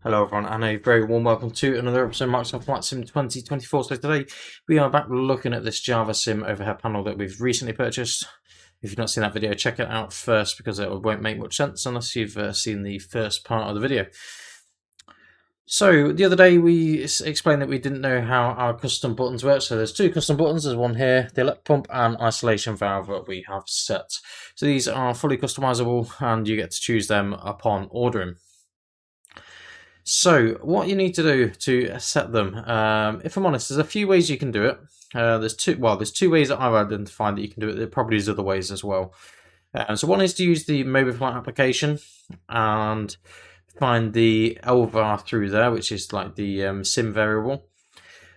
Hello everyone, and a very warm welcome to another episode of Microsoft Flight Sim 2024. So today we are back looking at this JavaSim overhead panel that we've recently purchased. If you've not seen that video, check it out first because it won't make much sense unless you've seen the first part of the video. So the other day we explained that we didn't know how our custom buttons work. So there's two custom buttons. There's one here, the elect pump and isolation valve that we have set. So these are fully customizable and you get to choose them upon ordering. So what you need to do to set them, if I'm honest, there's a few ways you can do it. There's two ways that I've identified that you can do it. There probably is other ways as well. So one is to use the Moby Flight application and find the LVAR through there, which is like the sim variable.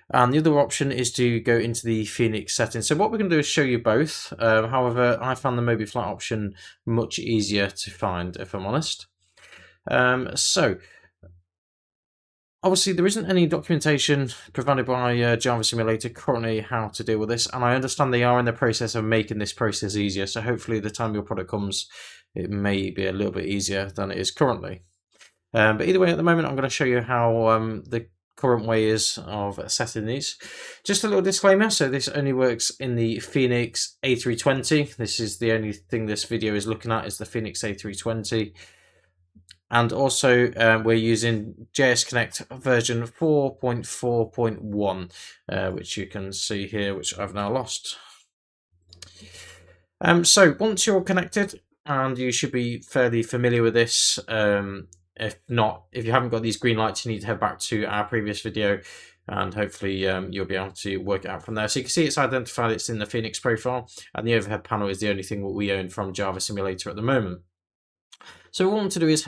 And the other option is to go into the Fenix settings. So what we're going to do is show you both. However, I found the Moby Flight option much easier to find, if I'm honest. Obviously, there isn't any documentation provided by JavaSimulator currently how to deal with this, and I understand they are in the process of making this process easier, so hopefully the time your product comes, it may be a little bit easier than it is currently. But either way, at the moment, I'm going to show you how the current way is of setting these. Just a little disclaimer, so this only works in the Fenix A320. This is the only thing this video is looking at, is the Fenix A320. And also, we're using JS Connect version 4.4.1, which you can see here, which I've now lost. So once you're connected, and you should be fairly familiar with this, if you haven't got these green lights, you need to head back to our previous video, and hopefully you'll be able to work it out from there. So you can see it's identified, it's in the Fenix profile, and the overhead panel is the only thing that we own from JavaSimulator at the moment. So what we want to do is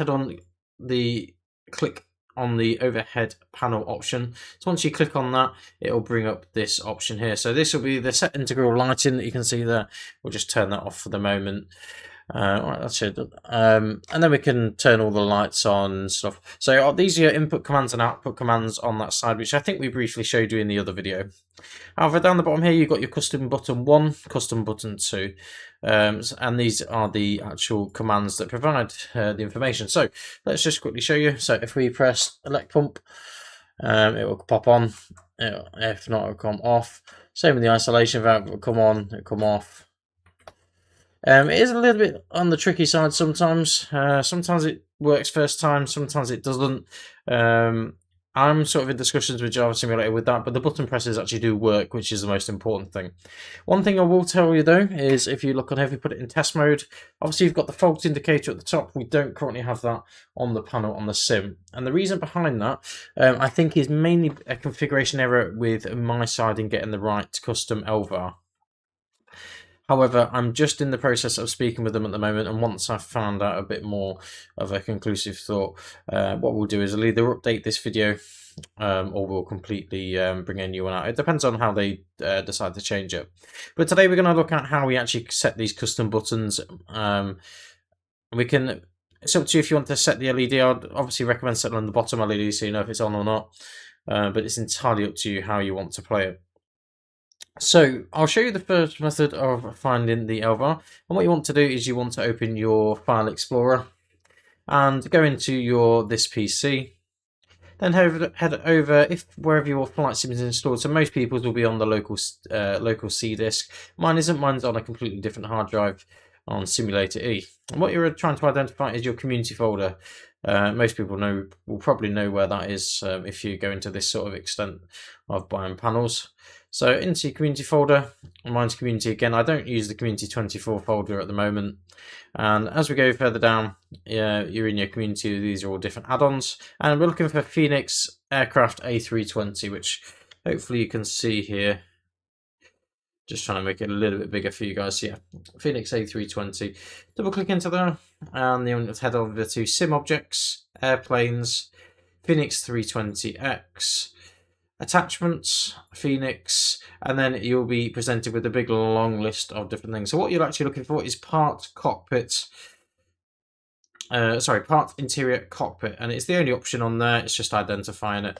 click on the overhead panel option. So once you click on that, it'll bring up this option here. So this will be the set integral lighting that you can see there. We'll just turn that off for the moment. All right, that's it. And then we can turn all the lights on and stuff. So these are your input commands and output commands on that side, which I think we briefly showed you in the other video. However, down the bottom here, you've got your custom button 1, custom button 2. And these are the actual commands that provide the information. So let's just quickly show you. So if we press elect pump, it will pop on. If not, it will come off. Same with the isolation valve, it will come on, it will come off. It is a little bit on the tricky side sometimes. Sometimes it works first time, sometimes it doesn't. I'm sort of in discussions with JavaSimulator with that, but the button presses actually do work, which is the most important thing. One thing I will tell you though is if you look on here, if you put it in test mode, obviously you've got the fault indicator at the top. We don't currently have that on the panel on the sim. And the reason behind that, I think, is mainly a configuration error with my side in getting the right custom LVAR. However, I'm just in the process of speaking with them at the moment, and once I've found out a bit more of a conclusive thought, what we'll do is I'll either update this video or we'll completely bring a new one out. It depends on how they decide to change it. But today we're going to look at how we actually set these custom buttons. It's up to you if you want to set the LED. I'd obviously recommend setting on the bottom LED so you know if it's on or not. But it's entirely up to you how you want to play it. So I'll show you the first method of finding the LVAR, and what you want to do is you want to open your File Explorer and go into this PC. Then head over wherever your flight sim is installed. So most people's will be on the local C disk. Mine isn't. Mine's on a completely different hard drive on Simulator E. And what you're trying to identify is your community folder. Most people will probably know where that is if you go into this sort of extent of buying panels. So into your community folder, mine's community again. I don't use the community 24 folder at the moment. And as we go further down, you're in your community. These are all different add-ons. And we're looking for Fenix Aircraft A320, which hopefully you can see here. Just trying to make it a little bit bigger for you guys. Yeah, Fenix A320. Double click into there, and then let's head over to Sim Objects, Airplanes, Fenix 320X, Attachments, Fenix, and then you'll be presented with a big long list of different things. So what you're actually looking for is part interior cockpit, and it's the only option on there. It's just identifying it,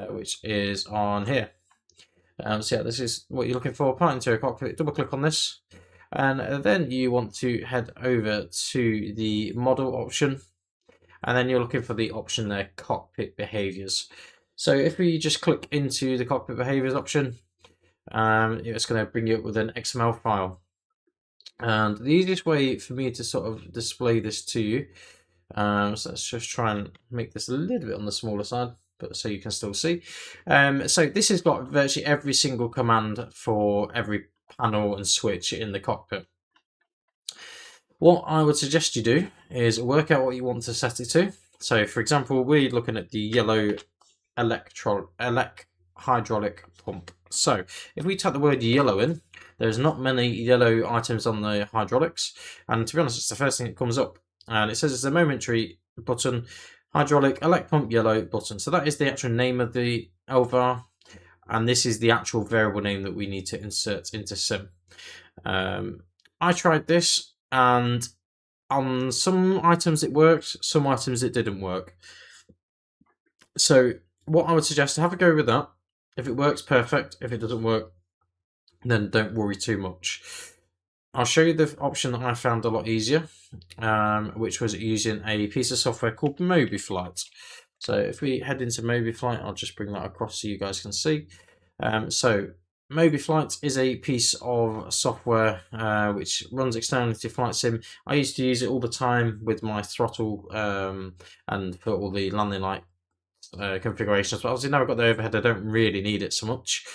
which is on here. So yeah, this is what you're looking for, part interior cockpit. Double click on this, and then you want to head over to the model option, and then you're looking for the option there, cockpit behaviors. So if we just click into the cockpit behaviors option, it's going to bring you up with an XML file. And the easiest way for me to sort of display this to you, so let's just try and make this a little bit on the smaller side, but so you can still see. So this has got virtually every single command for every panel and switch in the cockpit. What I would suggest you do is work out what you want to set it to. So for example, we're looking at the yellow hydraulic pump. So if we type the word yellow in, there's not many yellow items on the hydraulics, and to be honest, it's the first thing that comes up, and it says it's a momentary button, hydraulic elect pump yellow button. So that is the actual name of the LVAR, and this is the actual variable name that we need to insert into sim. I tried this, and on some items it worked, some items it didn't work. So what I would suggest, have a go with that. If it works, perfect. If it doesn't work, then don't worry too much. I'll show you the option that I found a lot easier, which was using a piece of software called Moby Flight. So if we head into Moby Flight, I'll just bring that across so you guys can see. So Moby Flight is a piece of software which runs externally to Flight Sim. I used to use it all the time with my throttle and for all the landing light configurations, but obviously now I've got the overhead, I don't really need it so much.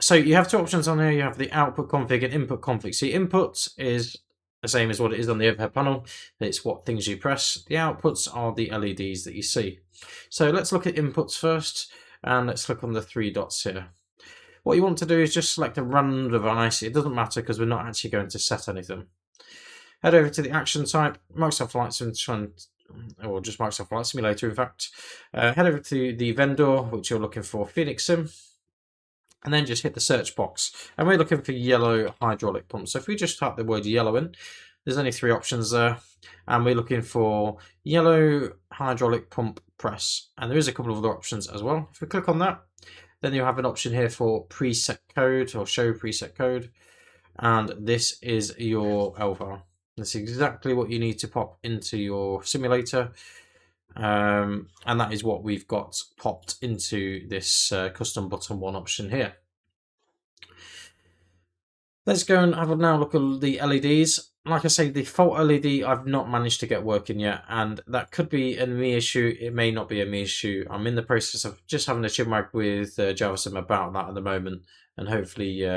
So you have two options on here. You have the output config and input config. So your input is the same as what it is on the overhead panel. It's what things you press. The outputs are the LEDs that you see. So let's look at inputs first, and let's click on the three dots here. What you want to do is just select a random device. It doesn't matter because we're not actually going to set anything. Head over to the action type, Microsoft Flight Sim, or just Microsoft Flight Simulator in fact. Head over to the vendor, which you're looking for, Fenix Sim, and then just hit the search box. And we're looking for yellow hydraulic pump. So if we just type the word yellow in, there's only three options there, and we're looking for yellow hydraulic pump press. And there is a couple of other options as well. If we click on that, then you have an option here for preset code or show preset code, and this is your LVAR. That's exactly what you need to pop into your simulator, and that is what we've got popped into this custom button one option here. Let's go and have a now look at the LEDs. Like I say, the default LED I've not managed to get working yet, and that could be a me issue. It may not be a me issue. I'm in the process of just having a chinwag with JavaSim about that at the moment, and hopefully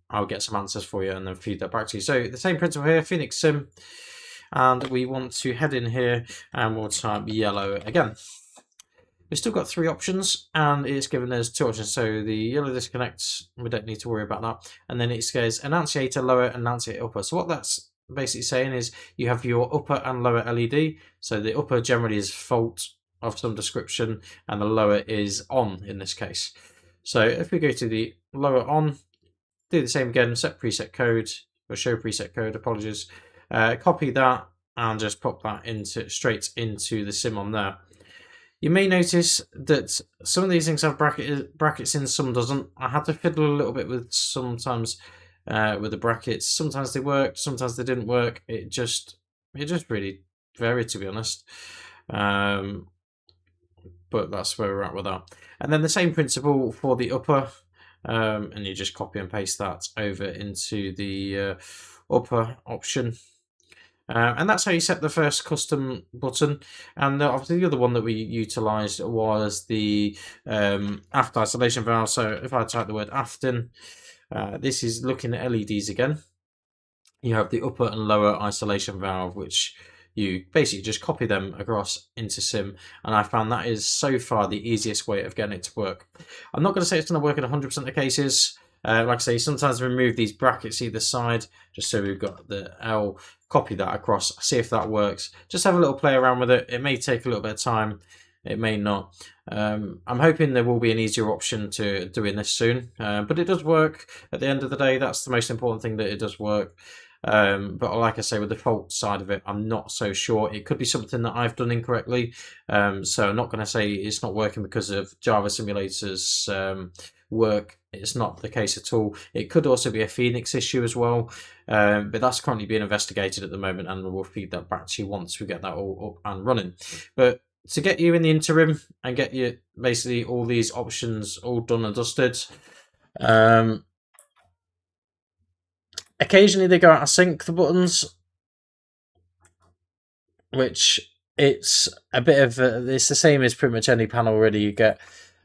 I'll get some answers for you and then feed that back to you. So the same principle here, Fenix Sim, and we want to head in here and we'll type yellow again. We've still got three options, and it's given us two options. So the yellow disconnects, we don't need to worry about that. And then it says annunciator lower, annunciator upper. So what that's basically saying is you have your upper and lower LED. So the upper generally is fault of some description, and the lower is on in this case. So if we go to the lower on, do the same again, set preset code, or show preset code, apologies. Copy that and just pop that straight into the sim on there. You may notice that some of these things have brackets in, some doesn't. I had to fiddle a little bit with sometimes with the brackets. Sometimes they worked, sometimes they didn't work. It just really varied, to be honest. But that's where we're at with that. And then the same principle for the upper, and you just copy and paste that over into the upper option. And that's how you set the first custom button. And obviously the other one that we utilized was the aft isolation valve. So if I type the word aft in, this is looking at LEDs again. You have the upper and lower isolation valve, which you basically just copy them across into sim, and I found that is so far the easiest way of getting it to work. I'm not going to say it's going to work in 100% of the cases. Like I say, sometimes remove these brackets either side, just so we've got the L, copy that across, see if that works. Just have a little play around with it. It may take a little bit of time, it may not. I'm hoping there will be an easier option to doing this soon, but it does work. At the end of the day, that's the most important thing, that it does work. But like I say, with the fault side of it, I'm not so sure. It could be something that I've done incorrectly, so I'm not going to say it's not working because of JavaSimulator's work it's not the case at all. It could also be a Fenix issue as well, but that's currently being investigated at the moment, and we'll feed that back to you once we get that all up and running. But to get you in the interim and get you basically all these options all done and dusted, occasionally they go out of sync, the buttons, which it's a bit of it's the same as pretty much any panel really you get.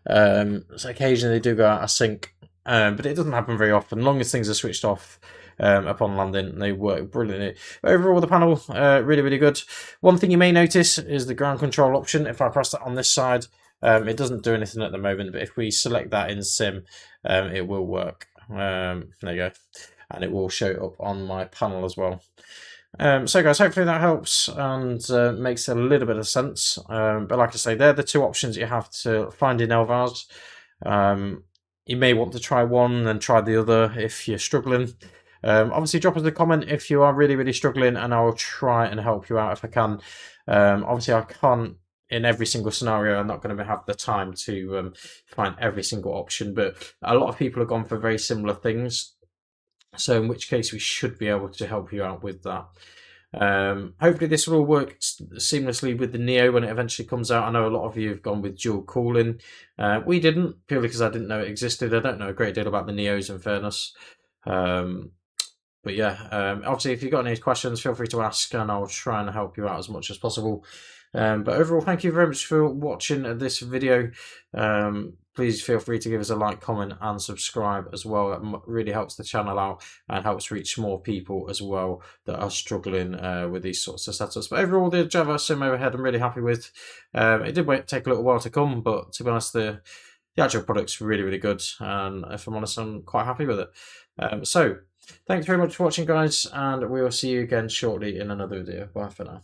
So occasionally they do go out of sync, but it doesn't happen very often. As long as things are switched off upon landing, they work brilliantly. But overall, the panel really good. One thing you may notice is the ground control option. If I press that on this side, it doesn't do anything at the moment, but if we select that in sim, it will work. There you go, and it will show up on my panel as well. So guys, hopefully that helps and makes a little bit of sense. But like I say, they're the two options you have to find in Elvars. You may want to try one and try the other if you're struggling. Obviously, drop us a comment if you are really struggling, and I'll try and help you out if I can. Obviously, I can't in every single scenario. I'm not going to have the time to find every single option, but a lot of people have gone for very similar things. So in which case we should be able to help you out with that. Hopefully this will all work seamlessly with the Neo when it eventually comes out. I know a lot of you have gone with dual cooling. We didn't, purely because I didn't know it existed. I don't know a great deal about the Neos, in fairness. But yeah, obviously if you've got any questions, feel free to ask and I'll try and help you out as much as possible. But overall, thank you very much for watching this video. Please feel free to give us a like, comment and subscribe as well. That really helps the channel out and helps reach more people as well that are struggling with these sorts of setups. But overall, the Java Sim overhead I'm really happy with. It did take a little while to come, but to be honest, the actual product's really good. And if I'm honest, I'm quite happy with it. So thanks very much for watching, guys, and we will see you again shortly in another video. Bye for now.